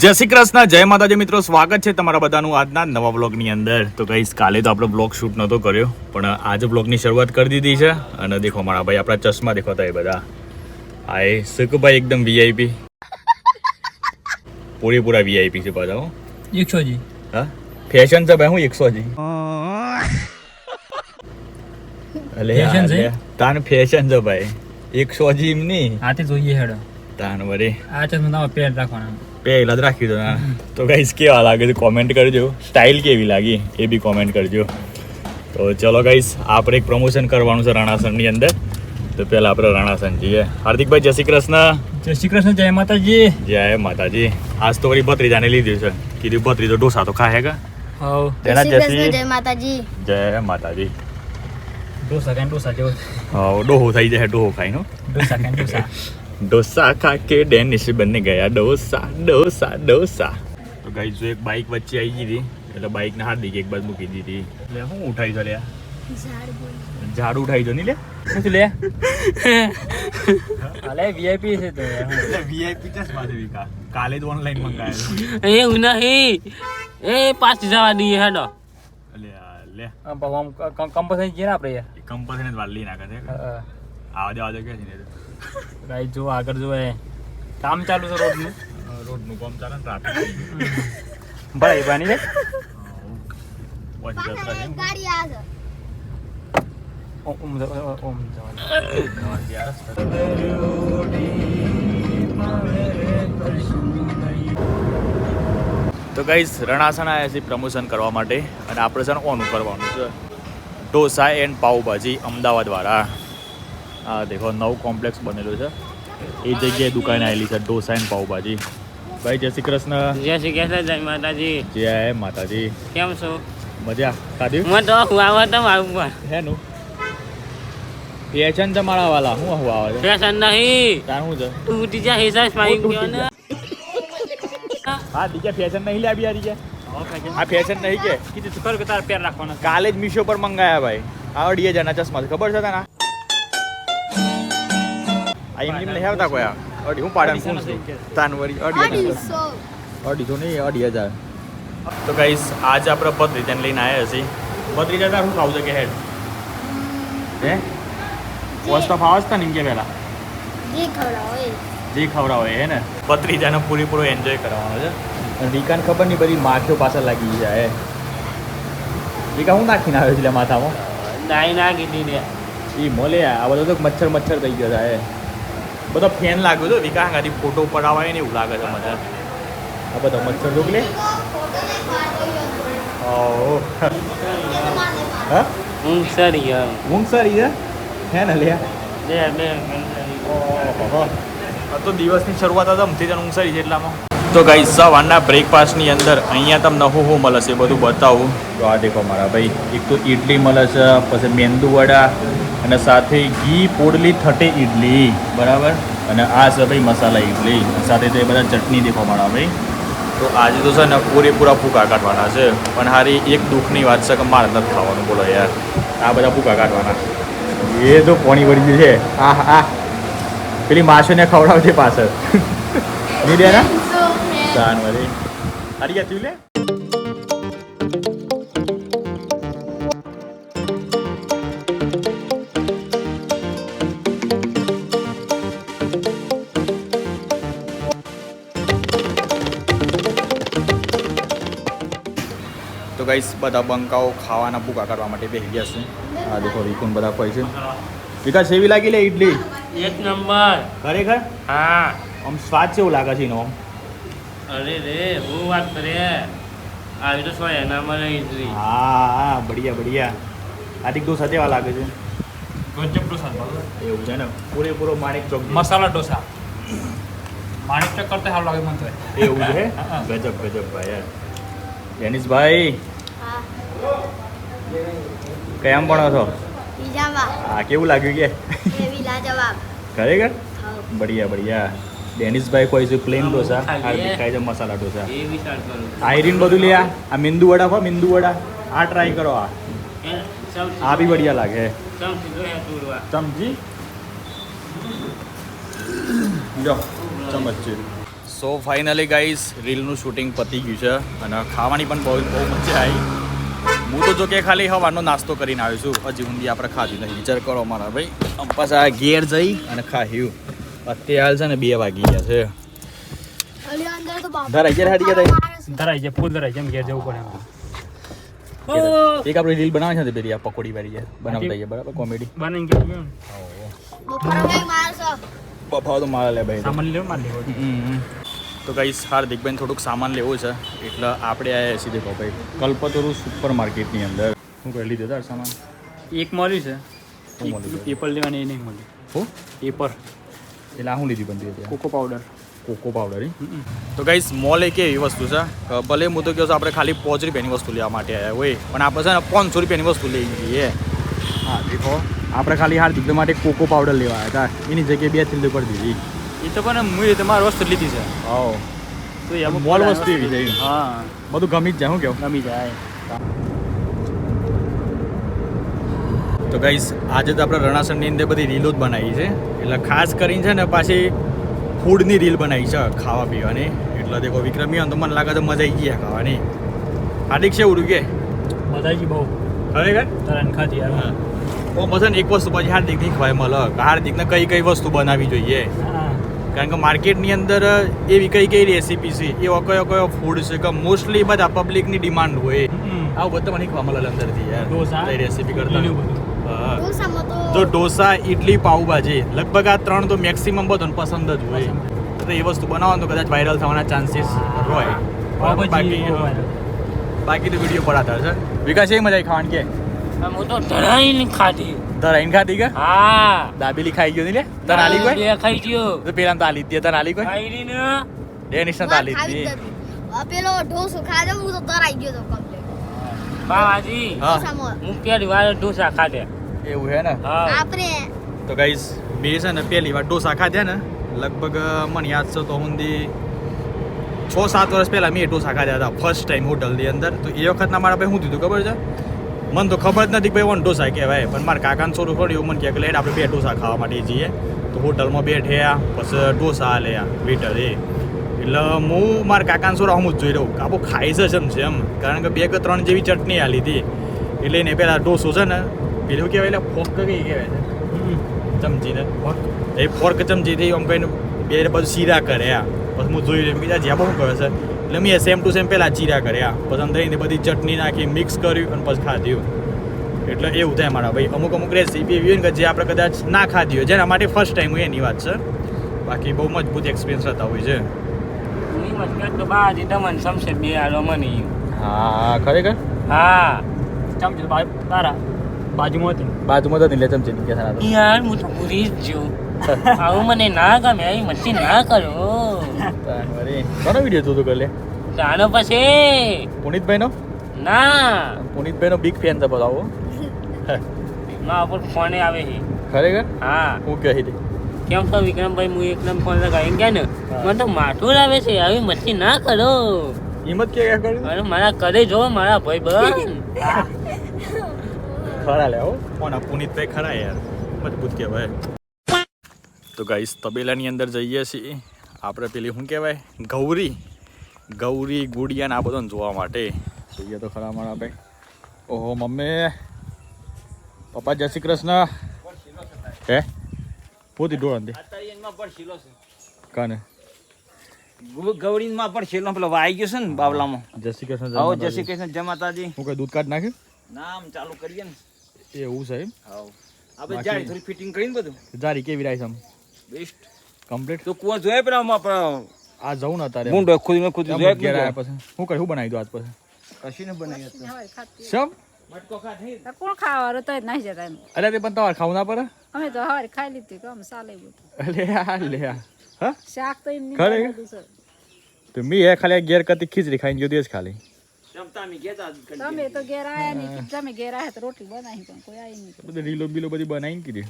જય શ્રી કૃષ્ણ, જય માતાજી મિત્રો, સ્વાગત છે તમારા બધાનું આજના નવા બ્લોગની અંદર. તો ગાઈસ કાલે તો આપણો બ્લોગ શૂટ નહોતો કર્યો, પણ આજે બ્લોગની શરૂઆત કરી દીધી છે. અને દેખો મારા ભાઈ, આપણા ચશ્મા દેખો તો એ બધા આ એ સુકભાઈ એકદમ વીઆઈપી, પૂરેપૂરા વીઆઈપી છે પાછા. 100 જી હા, ફેશન છે ભાઈ. હું 100 જી અલે તાન ફેશન છે ભાઈ. 100 જી નહીં, આતે જોઈએ હેડો તાન વરે આ ચશ્મા પેડ રાખવાના પહેલા જ રાખી દો. તો ગાઈસ કેવા લાગે છે કોમેન્ટ કરજો, સ્ટાઇલ કેવી લાગી એ બી કોમેન્ટ કરજો. તો ચલો ગાઈસ, આપણે એક પ્રમોશન કરવાનું છે રણાસણની અંદર. તો પહેલા આપણે રણાસણ જઈએ. હાર્દિકભાઈ જય શ્રી કૃષ્ણ. જય શ્રી કૃષ્ણ, જય માતાજી. જય માતાજી. આજ તો વળી ભત્રીજાને લીધું છે, કીધું ભત્રીજો ઢોસા તો ખાય કે હવ તેના જય માતાજી. જય માતાજી. ડોસા કાંઈ ડોસા જેવો હા, ડોહો થઈ જાય, ડોહો ખાઈ નો ડોસા કાંઈ ડોસા ડોસા ખા કે ડેનિશ બની ગયા ડોસા ડોસા ડોસા. તો ગાઈસ જો એક બાઈક વચ્ચે આવી ગઈ હતી, એટલે બાઈક ને હાર્દિક એક બાજુ મૂકી દીધી. એટલે હું ઉઠાઈ છો લ્યા? ઝાડ ઉઠાઈ છો નહીં લે શું લે અલે વીઆઈપી છે તો એટલે વીઆઈપી ચશ્મા છે વિકા. કાલે જ ઓનલાઈન મંગાવેલું. એ નહીં એ પાસ જવા દઈએ હેડો. લે લે કંપની જઈએ ને આપણે યાર. કંપની જ વાલી નાખે છે. આવા દે કે છે ગાઈ જો આગળ જો એ કામ ચાલુ છે રોડનું. રોડનું કામ ચાલે ને ટ્રાફિક ભાઈ બાની રે ગાડી આવે ઓમ જવાનું તો ગાઈસ રણાસણ આવ્યા છે પ્રમોશન કરવા માટે, અને આપણે છે ને ઓનું કરવાનું છે ઢોસા એન્ડ પાવભાજી અમદાવાદ વાળા. હા દેખો નવું કોમ્પ્લેક્સ બનેલું છે, એ જગ્યાએ દુકાન આવેલી છે ઢોસા એન્ડ પાવભાજી. ભાઈ જય શ્રી કૃષ્ણ. જય શ્રી કૃષ્ણ, જય માતાજી. જય માતાજી. કેમ છો? મજા ખાધી? હું તો હુઆવા તો આવું હેનું ફેશન છે મારા વાલા. હું હું આવે છે ફેશન નહીં તાર શું છે? તું ઉઠી જા હિસાબ સ્પાઈક ગયો ને. હા દીકે ફેશન નહીં લાવી યાર દીકે. આ ફેશન નહીં કે કીધું તું ખરું કે તારે પેર રાખવાના. કાલે જ મીશો પર મંગાયા ભાઈ. આ 2,000 ચશ્મા છે, ખબર છે તને? આ એમ નહીં આવતા કોઈ આ અઢી હું પાડે તાનવરી 2,500 નહીં 2,000. તો ગાઈસ આજે આપણે ભત્રીજાને લઈને આવ્યા છીએ. ભત્રીજા તાર શું ખાવું છે કે હેડ હે વસ્તુ ફાવસ તા ને કે પહેલા જે ખવડાવો એ જે ખવડાવે હે ને. ભત્રીજાને પૂરેપૂરો એન્જોય કરવાનો છે. અને વિકાને ખબર નહીં બધી માખીઓ પાછળ લાગી જાય. વિકા હું નાખીને આવ્યો છે માથામાં? ડાઈ ના કીધી ને એ મોલે આ બધો તો મચ્છર થઈ ગયો છે. બધો ફેન લાગ્યો છે વિકા ગાડી ફોટો પડાવાય ને એવું લાગે છે મને. આ બધો મચ્છર જોક લે. ઓહ હા ઊંઘ સરી ગયો. ઊંઘ સારી છે હે ને લે. બે ઓહો તો દિવસની શરૂઆત હતા અમથી જ ઊંઘ સારી છે એટલામાં. તો ગાઈસ સવારના બ્રેકફાસ્ટની અંદર અહીંયા તમને હું મળે છે બધું બતાવું. તો આ દેખો મારા ભાઈ, એક તો ઇડલી મળે છે, પછી મેંદુ વડા, અને સાથે ઘી પોડલી થટે ઇડલી, બરાબર. અને આ છે ભાઈ મસાલા ઇડલી, સાથે તે બધા ચટણી દેખો મારા ભાઈ. તો આજે તો છે ને પૂરેપૂરા ભૂકા કાઢવાના છે. પણ હારી એક દુઃખની વાત છે કે મારે નથી ખાવાનું, બોલો યાર. આ બધા ભૂકા કાઢવાના. એ તો પોણી વળી ગયું છે. આ હા પેલી માછોને ખવડાવજે પાછળ નહીં દે ના જાન વળી હારી ગયા તું લે. તો ગાઈસ બધા બંકાઓ ખાવાના ભૂકા કાઢવા માટે બેસી ગયા છે. આ દેખો વિકુન બધા કોઈ છે. વિકાસ એવી લાગી લે ઇડલી એક નંબર ખરેખર. હા આમ સ્વાદ કેવું લાગે છે એનો? અરે રે હું વાત કરે આવી તો સો એના મને ઇડલી હા હા બઢિયા બઢિયા. આદિક ડોસા કેવા લાગે છે? ગજબ ડોસા એવું છે ને, પૂરેપૂરો માણેક ચોક મસાલા ડોસા માણિક ચક કરતા સારું લાગે મને તો. એવું છે. ગજબ ગજબ ભાઈ યાર. ડેનિશભાઈ હા કયામ ભણો છો? બીજામાં હા કેવું લાગ્યું કે? એવી લાજવાબ. ખરેખર હા બઢિયા બઢિયા. ડેનિશભાઈ કોઈ છે પ્લેન ડોસા, હાર્દિક ખાય છે મસાલા ડોસા. એ વિચાર કરું આયરીન બધું લે. આ મેંદુ વડા ખો, મેંદુ વડા આ ટ્રાય કરો. આ બી બઢિયા લાગે. ચમચી જો ચમચ છે. સો ફાઇનલી ગાઈસ રીલનું શૂટિંગ પતી ગયું છે અને ખાવાની પણ બહુ મજા આવી. હું તો જો કે ખાલી હવાનો નાસ્તો કરીને આવ્યો છું, હજી ઊંધી આપણે ખાધી નહીં. વિચાર કરો મારા ભાઈ, પાછા ઘેર જઈ અને ખાયું. અત્યારે છે ને 2 વાગી ગયા છે. અલી અંદર તો બાપ ધરાઈ ગયા હાડી ગયા ધરાઈ જાય ફૂલ ધરાઈ જાય, ઘેર જવું પડે. એક આપણે રીલ બનાવે છે પેલી આ પકોડી વાળી છે, બનાવતા છે બરાબર કોમેડી બની ગયું. બપોર કઈ મારશો બફાવ તો મારા લે ભાઈ. સામાન લેવો માર લેવો. તો ગાઈસ હાર્દિકભાઈ થોડુંક સામાન લેવું છે એટલે આપણે આવ્યા છીએ. દેખો ભાઈ કલ્પતરુ સુપર માર્કેટની અંદર શું કરી લીધું તાર સામાન? એક મળ્યું છે, શું મળ્યું? પેપર લેવાની એ નહીં મળ્યું. હું પેપર એટલે આ શું લીધી બનતી હતી? Cocoa powder. Cocoa powder. તો ગાઈસ મોલ એક એવી વસ્તુ છે કે ભલે હું તો કહું છું આપણે ખાલી 5 રૂપિયાની વસ્તુ લેવા માટે આવ્યા હોય, પણ આપણે છે ને 500 રૂપિયાની વસ્તુ લઈ જઈએ. હા દેખો આપણે ખાલી હાર્દિકભાઈ માટે કોકો પાવડર લેવા આવ્યા હતા, એની જગ્યાએ 2 થેલી કરી દીધી. એ તો પણ હું તમારી વસ્તુ લીધી છે. હા તો એમ મોલ વસ્તુ એવી છે. હા બધું ગમી જ જાય. શું કેવું? ગમી જાય. તો ગાઈસ આજે તો આપણે રણાસણની અંદર બધી રીલો જ બનાવી છે, એટલે ખાસ કરીને છે ને પાછી ફૂડની રીલ બનાવી છે, ખાવા પીવાની. એટલે દેખો વિક્રમી તો મને લાગે છે મજા આવી ગઈ ખાવાની. હાર્દિક છે ઉડું કે બધાજી બહુ ખરેખર તરન ખાધી યાર. ઓ મસન એક વસ્તુ પછી હાર્દિક નહીં ખવાય મળે. હાર્દિકને કઈ વસ્તુ બનાવવી જોઈએ, કારણ કે માર્કેટની અંદર એવી કઈ રેસીપી છે, એવો કયો ફૂડ છે કે મોસ્ટલી બધા પબ્લિકની ડિમાન્ડ હોય. આવું બધું મને ખવા મળે અંદરથી યાર. ઢોસા રેસીપી કરતા ઢોસામાં તો જો ઢોસા ઇડલી પાઉભાજી લગભગ આ 3 તો મેક્સિમમ બધાને પસંદ જ હોય. તો એ વસ્તુ બનાવો તો કદાચ વાયરલ થવાના ચાન્સીસ હોય. બાકી તો વિડીયો પર આધાર છે. વિકાસ એ મજા આવી ખાવાની કે હું તો ધરાઈને ખાધી. ધરાઈને ખાધી કે? હા દાબેલી ખાઈ ગયો ને લે. તને આલી કોઈ? બે ખાઈ ગયો. તો પેલા તો આલી દે. તને આલી કોઈ? ખાઈ ને ડેનિશ ને આલી ખાવી જ દી. નથી. પેલો ઢોસો ખાધો હું તો તરાઈ ગયો તો કમ્પ્લીટ બાવાજી હા ઢોસામાં. હું પહેલી વાર ઢોસા ખાધે. એવું હે ને? હા આપણે તો ગાઈસ મેં છે ને પહેલી વાર ઢોસા ખાધ્યા ને લગભગ મને યાદ છે તો ઊંધી 6-7 વર્ષ પહેલાં મેં ઢોસા ખાધ્યા હતા ફર્સ્ટ ટાઈમ હોટલની અંદર. તો એ વખતના મારા ભાઈ શું થયું ખબર છે? મને તો ખબર જ નથી કે ભાઈ ઓન ઢોસા કહેવાય, પણ મારા કાકાને છોડું પડ્યું. મને કહે કે લેટ આપણે 2 ઢોસા ખાવા માટે જઈએ. તો હોટલમાં બેઠ્યા પછી ઢોસા લ્યા વેટર એટલે હું મારા કાકાને છોરા હું જ જોઈ રહ્યું કાપો ખાઈ છે એમ છે એમ, કારણ કે 2 કે 3 જેવી ચટણી આલી હતી. એટલે એને પહેલાં ઢોસો છે ને પેલું કહેવાય એટલે ફોક કઈ કહેવાય છે ચમચીને એ ફોર્ક ચમચીથી આમ કહીને 2 બધું ચીરા કર્યા. પછી હું જોઈ રહ્યું બીજા જ્યાં શું કરે છે એટલે મેં સેમ ટુ સેમ પહેલાં ચીરા કર્યા, પછી અંદર એને બધી ચટણી નાખી મિક્સ કર્યું અને પછી ખાધ્યું. એટલે એવું થાય મારા ભાઈ. અમુક રેસીપી એવી હોય ને કે જે આપણે કદાચ ના ખાધી હોય, જેના માટે ફર્સ્ટ ટાઈમ હોય એની વાત છે. બાકી બહુ મજબૂત એક્સપિરિયન્સ રહેતા હોય છે. તો બાજી તમને સમશે બે આલો મને. હા ખરેખર. હા ચમચી તારા બાજુમાં હતી. બાજુમાં તો લે ચમચી કે સારા યાર હું તો પૂરી જ છું. આવું મને ના ગમે, આવી મસ્તી ના કરો. કોનો વિડીયો તું કરે? જાનો પછી પુનિતભાઈનો. ના પુનિતભાઈનો બિગ ફેન છે બતાવો. ના ઉપર ફોને આવે છે. ખરેખર? હા હું કહી દે કેમ છો વિક્રમભાઈ? હું એકદમ ફોન લગાવી ગયા ને મને તો માથું આવે છે. આવી મસ્તી ના કરો. હિંમત કે કર્યું? અરે મારા કરે જો મારા ભાઈ બન ખરા લે આવો કોના પુનિતભાઈ ખરા યાર, મજબૂત કહેવાય. તો ગાઈસ તબેલાની અંદર જઈએ છીએ આપણે પેલી શું કહેવાય ગૌરી ગુડિયાને આ બધું જોવા માટે જોઈએ. તો ખરા મારા ભાઈ. ઓહો મમ્મી પપ્પા જય શ્રી કૃષ્ણ. હે પોતી ડોળંદી કાને ગૌરીમાં પણ છેલ્લો પેલો વાઈ ગયો છે ને બાવલામાં. જય શ્રી કૃષ્ણ. આવો જય શ્રી કૃષ્ણ જય માતાજી. હું કઈ દૂધ કાઢ નાખ્યું? નામ ચાલુ કરીએ ને એવું છે એમ? હાવ આપણે જાડી થોડી ફિટિંગ કરીને બધું જારી કેવી રાઈ સમ બેસ્ટ કમ્પ્લીટ. તો કુવા જોયા પેલા આપણે આ જવું ને અત્યારે મુંડો ખુદીને ખુદ જોયા ઘેર આવ્યા પછી શું કર્યું? શું બનાવી દો આજ પછી કશી ને બનાવી સમ મટકો ખાધી કોણ ખાવાનું તો નહીં જતા એમ. અરે તે પણ તમારે ખાવું ના પડે? અમે તો હવારે ખાઈ લીધું કે અમે ચાલે બધું લે હા શાક તો એમ ખરે? તો મેં ખાલી ઘેર કતી ખીચડી ખાઈને ગયો દેશ ખાલી. જમતા મી ગયા તા તમે તો ઘેર આયા નહીં. તમે ઘેર આયા તો રોટલી બનાવી પણ કોઈ આવી નહીં. બધી રીલો બીલો બધી બનાવીને કીધી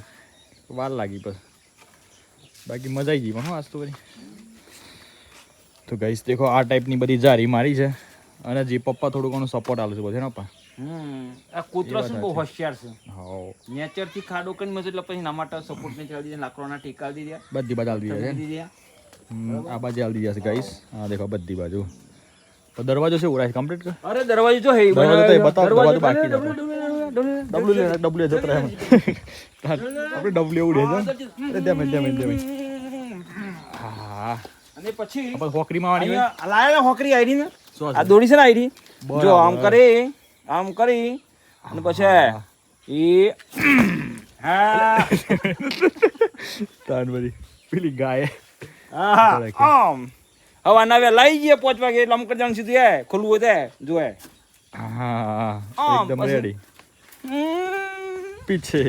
વાર લાગી પછી. બાકી મજા આવી ગઈ પણ આજ તો બધી. તો ગાઈસ દેખો આ ટાઈપની બધી જારી મારી છે અને જે પપ્પા થોડું ઘણું સપોર્ટ આલે છે બધે ને પપ્પા. આ કૂતરો છે બહુ હોશિયાર છે. હા નેચર થી ખાડો કરીને મજે એટલે પછી ના માટે સપોર્ટ ને ચડી દે લાકડોના ટેકા દી દે બધી બદલ દીધી છે. દીધી આ બાજુ આવી જશે ગાઈસ. હા દેખો બધી બાજુ. તો દરવાજો છે ઉરાય કમ્પ્લીટ કર. અરે દરવાજો જો હે દરવાજો તો એ બતાવો, દરવાજો બાકી છે. ડબલ્યુ ડબલ્યુ જતો રહે આપણે ડબલ્યુ ઉડે છે હા. અને પછી આપણે હોકરીમાં વાળી હોય. અહીંયા લાયા હોકરી આઈડી ને શું છે? આ દોડી છે ને આઈડી બરાબર. જો આમ કરી અને પછી એ હા તાન બધી પેલી ગાય. હા આમ હવે આના લઈ જઈએ 5 વાગે એટલે અમુક જણ સીધું હે ખુલ્લું હોય તે જો હે હા એકદમ પછી? રેડી. પીછે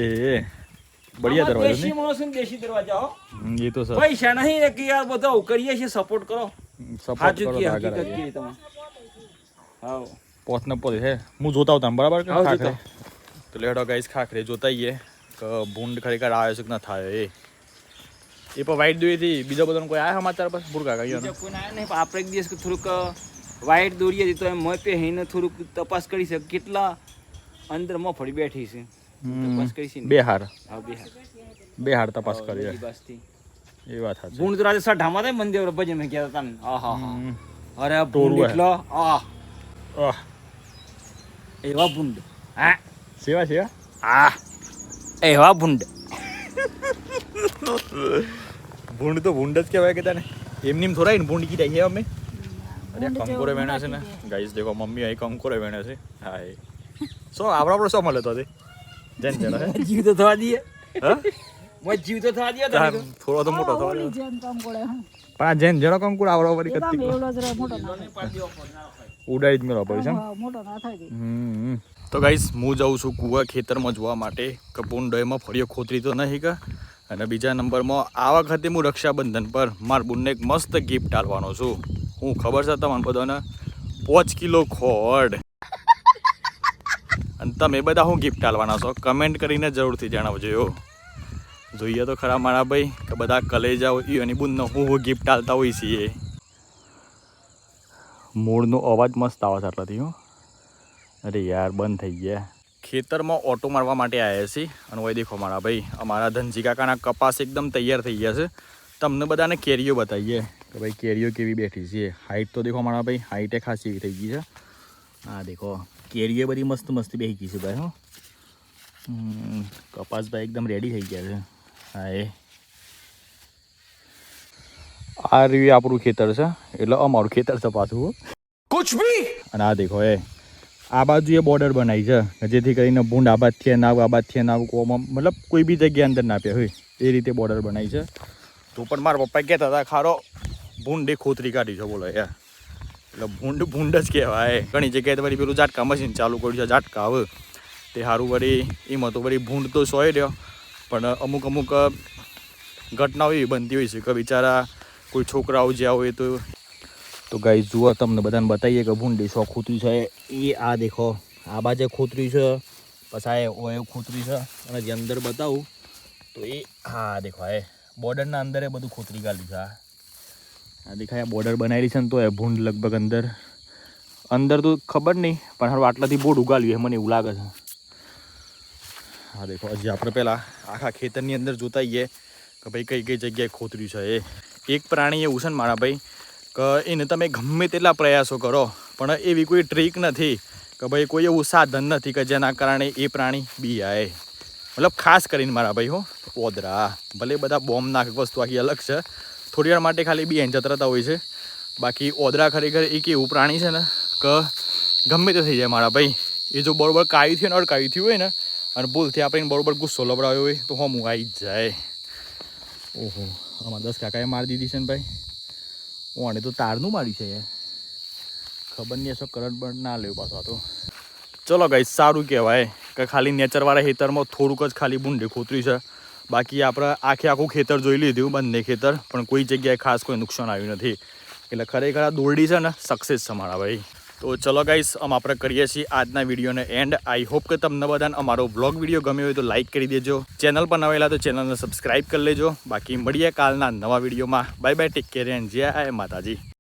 બઢિયા દરવાજો દેશી ને. માણસ ને દેશી દરવાજા હો એ તો સર પૈસા નહીં કે યાર બધા કરીએ છીએ સપોર્ટ કરો સપોર્ટ સાચું કરો કે તો આગળ હકીકત આવીએ. કે તમે હાઉ પોત ને પોત હે હું જોતા હોતા બરાબર કે હાઉ ખાખરે જોતા. તો લેડો ગાઈસ ખાખરે જોતાઈએ કે ભૂંડ ખરેખર આવે છે કે ના થાય એ પણ વાઈટ દોરી થી બીજો બધાનો કોઈ આયા સમાચાર પર બુરકા બીજા કહીયો કોઈ ના નહીં પણ આપણે એક દિવસ થોડુંક વાઈટ દોરીએ હતી તો એમ મોય પે હીને થોડુંક તપાસ કરી છે કેટલા અંદર મફળી બેઠી છે તપાસ કરી છે ને. બે હાર હા બિહાર તપાસ કરીએ બસથી એ વાત સાચી. ગુણ તો રાતે સઢામાં થાય મંદિર ભજન મેં ગયા હતા ને આહા હમ. અરે આ ટોળું ભૂંડ હે. એટલો આહ એવા ભૂંડ હા સેવા છે આ એવા ભૂંડ ભૂંડ તો ભૂંડ જ કહેવાય કે તને એમની થોડા ને ભૂંડ કીધા છે અમે અરે કંકોરે વેણે છે ને ગાઈસ દેખો મમ્મી અહીં કંકોરે વેણે છે હા એ શું આપણે શું મળે તો તે જન જણ હે જીવ તો થવા દઈએ હા મોય જીવ તો થવા દઈએ તાર તમે થોડો તો મોટો થવા ઓલી દે. જેમ કામ કરે હા પણ આ જેન જણો કંકુર આવડો વળી એ તો આમ કત્તી એવડો જ રહે, મોટો ના થાય. ઉડાડી જ મેળવા પડે છે એમ? હા, મોટો ના થાય તે. તો ગાઈસ હું જાઉં છું કુવા ખેતરમાં જોવા માટે કે ભૂંડોયમાં ફળીઓ ખોતરી તો નહીં કે અને બીજા નંબરમાં આ વખતે હું રક્ષાબંધન પર મારા બુનને એક મસ્ત ગિફ્ટ આલવાનો છું. હું ખબર છે તમને બધાને 5 કિલો ખોડ અને તમે બધા હું ગિફ્ટ આલવાના છો કમેન્ટ કરીને જરૂરથી જણાવજો. જોઈએ તો ખરા મારા ભાઈ કે બધા કલેજાઓ ઈ અને બુનનો હું ગિફ્ટ આલતા હોય છીએ. મૂળનો અવાજ મસ્ત આવે છે આટલાથી હો. અરે યાર બંધ થઈ ગયા. ખેતરમાં ઓટો મારવા માટે આવ્યા છીએ અને ઓય દેખો મારા ભાઈ અમારા ધનજી કાકાના કપાસ એકદમ તૈયાર થઈ ગયા છે. તમને બધાને કેરીઓ બતાવીએ કે ભાઈ કેરીઓ કેવી બેઠી છે. હાઈટ તો દેખો મારા ભાઈ હાઈટે ખાસી એવી થઈ ગઈ છે. હા દેખો કેરીઓ બધી મસ્ત મસ્ત બેસી ગઈ છે ભાઈ હો. કપાસ ભાઈ એકદમ રેડી થઈ ગયા છે. હા એ આ રહ્યું આપણું ખેતર છે એટલે અમારું ખેતર છે પાછું કુછ ભી. અને આ દેખો એ આ બાજુ એ બોર્ડર બનાવી છે જેથી કરીને ભૂંડ આબાદથી ના આબાદથી ના મતલબ કોઈ બી જગ્યાએ અંદર ના પે હોય એ રીતે બોર્ડર બનાવી છે. તો પણ મારા પપ્પા કહેતા હતા ખારો ભૂંડે ખોતરી કાઢી છે બોલો યાર. એટલે ભૂંડ જ કહેવાય. ઘણી જગ્યાએ તો વળી પેલું ઝાટકા મશીન ચાલુ કર્યું છે ઝાટકા આવે તે સારું વળી એમાં તો વળી ભૂંડ તો સોય રહ્યો પણ અમુક ઘટનાઓ એવી બનતી હોય છે કે બિચારા કોઈ છોકરાઓ જ્યાં હોય તો ગાઈસ જુઓ તમને બધાને બતાવીએ કે ભૂંડી શો ખોતરી છે એ આ દેખો આ બાજુ ખોતરી છે પછી આ ખોતરી છે અને જે અંદર બતાવું તો એ હા દેખો એ બોર્ડરના અંદર એ બધું ખોતરી કાઢી છે. આ દેખાય બોર્ડર બનાવેલી છે ને તો એ ભૂંડ લગભગ અંદર તો ખબર નહીં પણ હારું આટલાથી બોર્ડ ઉગાડ્યું મને એવું લાગે છે. હા દેખો હજી આપણે પહેલાં આખા ખેતરની અંદર જોતાઈએ કે ભાઈ કઈ કઈ જગ્યાએ ખોતર્યું છે એ. એક પ્રાણી એવું છે ને મારા ભાઈ કે એને તમે ગમે તેટલા પ્રયાસો કરો પણ એવી કોઈ ટ્રીક નથી કે ભાઈ કોઈ એવું સાધન નથી કે જેના કારણે એ પ્રાણી બી આવે. મતલબ ખાસ કરીને મારા ભાઈ હો ઓદરા ભલે બધા બોમ્બ નાખ વસ્તુ આખી અલગ છે થોડી વાર માટે ખાલી બી એન્જર રહેતા હોય છે બાકી ઓદરા ખરેખર એક એવું પ્રાણી છે ને કે ગમે તે થઈ જાય મારા ભાઈ. એ જો બરોબર કાયું થયું ને અડકાયું થયું હોય ને અને ભૂલથી આપણે બરોબર ગુસ્સો લબડાવ્યો હોય તો હમ આવી જ જાય. ઓહો આમાં 10 કાકાએ મારી દીધી છે ને ભાઈ. ઓને તો તારનું માર્યું છે યાર ખબર નહીં હશે કરંટ બર્ન્ટ ના લેવું પાછો તો. ચલો ગાઈસ સારું કહેવાય કે ખાલી નેચરવાળા ખેતરમાં થોડુંક જ ખાલી ભૂંડી ખોતરી છે બાકી આપણે આખું ખેતર જોઈ લીધું બંને ખેતર પણ કોઈ જગ્યાએ ખાસ કોઈ નુકસાન આવ્યું નથી. એટલે ખરેખર આ દોરડી છે ને સક્સેસ છે મારા ભાઈ. તો ચલો ગાઈસ આપણે કરીએ છીએ આજના વિડીયોને એન્ડ. આઈ હોપ કે તમને બધાને અમારો વ્લોગ વિડીયો ગમ્યો હોય તો લાઇક કરી દેજો. ચેનલ પર નવેલા તો ચેનલને સબસ્ક્રાઈબ કરી લેજો. બાકી મળીએ કાલના નવા વિડીયોમાં. Bye bye take care and જય માતાજી.